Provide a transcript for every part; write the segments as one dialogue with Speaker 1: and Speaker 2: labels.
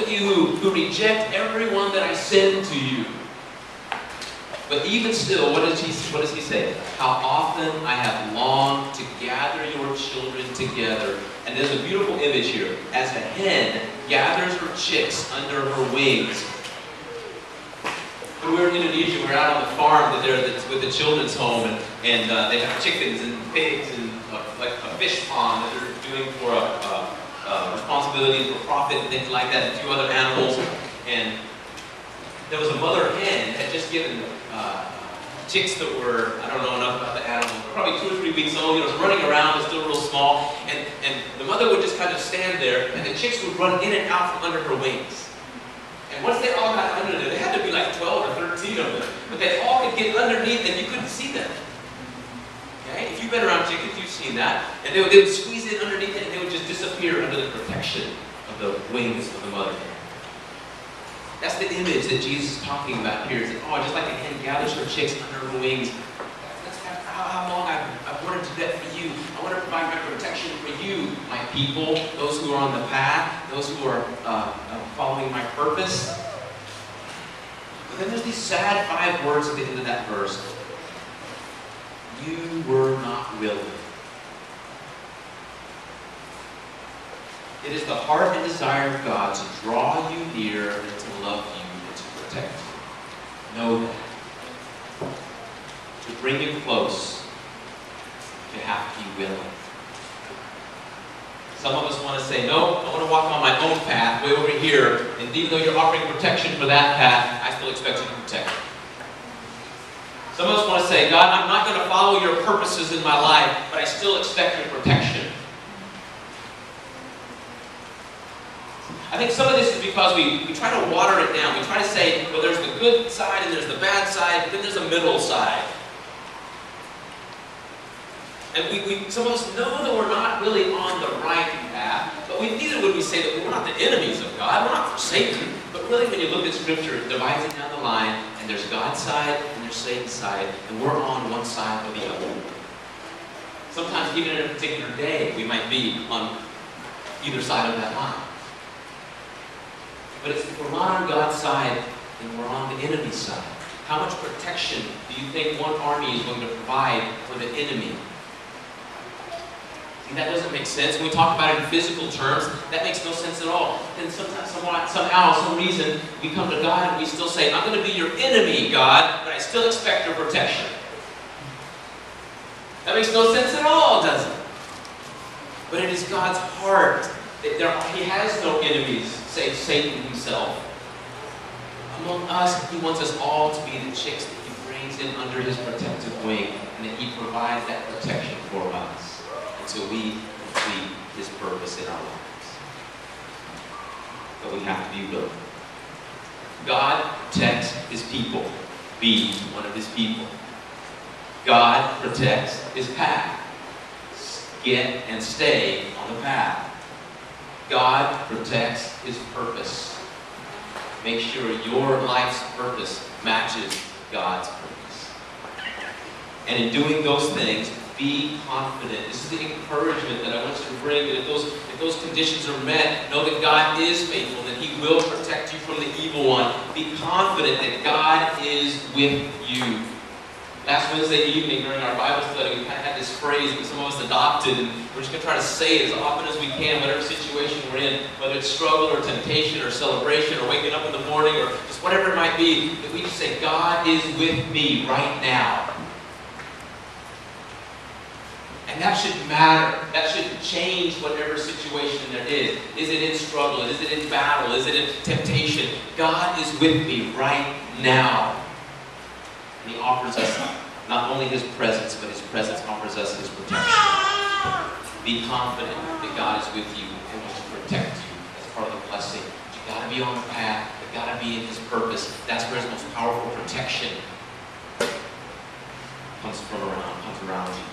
Speaker 1: of you who reject everyone that I send to you. But even still, what does he say? How often I have longed to gather your children together. And there's a beautiful image here. As a hen gathers her chicks under her wings. When we were in Indonesia, we were out on the farm with the children's home, and they have chickens and pigs and like a fish pond that they're doing for responsibilities for profit and things like that, and a few other animals. And there was a mother hen that had just given chicks that were, I don't know enough about the animals, probably 2 or 3 weeks old. It was running around, but still real small. And the mother would just kind of stand there, and the chicks would run in and out from under her wings. And once they all got under there, there had to be like 12 or 13 of them, but they all could get underneath and you couldn't see them. Okay? If you've been around chickens, you've seen that. And they would squeeze in underneath it, and they would just disappear under the protection of the wings of the mother hen. That's the image that Jesus is talking about here. It's like, oh, just like a hen gathers her chicks under her wings. That's how long I've wanted to do that for you. I want to provide my protection for you, my people, those who are on the path, those who are following my purpose. But then there's these sad 5 words at the end of that verse. You were not willing. It is the heart and desire of God to draw you near and to love you and to protect you. Know that. To bring you close, you have to be willing. Some of us want to say, no, I want to walk on my own path way over here, and even though you're offering protection for that path, I still expect you to protect me. Some of us want to say, God, I'm not going to follow your purposes in my life, but I still expect your protection. I think some of this is because we try to water it down. We try to say, well, there's the good side and there's the bad side, but then there's a middle side. And some of us know that we're not really on the right path, but neither would we say that we're not the enemies of God, we're not for Satan. But really, when you look at Scripture, it divides it down the line, and there's God's side and there's Satan's side, and we're on one side or the other. Sometimes, even in a particular day, we might be on either side of that line. But if we're not on God's side, then we're on the enemy's side. How much protection do you think one army is going to provide for the enemy? See, that doesn't make sense. When we talk about it in physical terms, that makes no sense at all. And sometimes, somehow, some reason, we come to God and we still say, I'm going to be your enemy, God, but I still expect your protection. That makes no sense at all, does it? But it is God's heart. He has no enemies, save Satan himself. Among us, he wants us all to be the chicks that he brings in under his protective wing, and that he provides that protection for us until we complete his purpose in our lives. But we have to be willing. God protects his people. Be one of his people. God protects his path. Get and stay on the path. God protects his purpose. Make sure your life's purpose matches God's purpose. And in doing those things, be confident. This is the encouragement that I want you to bring. That if those conditions are met, know that God is faithful, that he will protect you from the evil one. Be confident that God is with you. Last Wednesday evening during our Bible study, we kind of had this phrase that some of us adopted, and we're just going to try to say it as often as we can, whatever situation we're in, whether it's struggle or temptation or celebration or waking up in the morning or just whatever it might be, that we just say, God is with me right now. And that should matter. That should change whatever situation there is. Is it in struggle? Is it in battle? Is it in temptation? God is with me right now. And he offers us not only his presence, but his presence offers us his protection. Be confident that God is with you and wants to protect you as part of the blessing. But you've got to be on the path. You've got to be in his purpose. That's where his most powerful protection comes around you.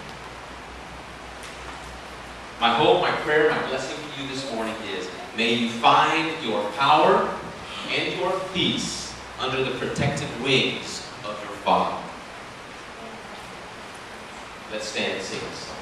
Speaker 1: My hope, my prayer, my blessing for you this morning is, may you find your power and your peace under the protective wings of your Father. Let's stand and sing this song.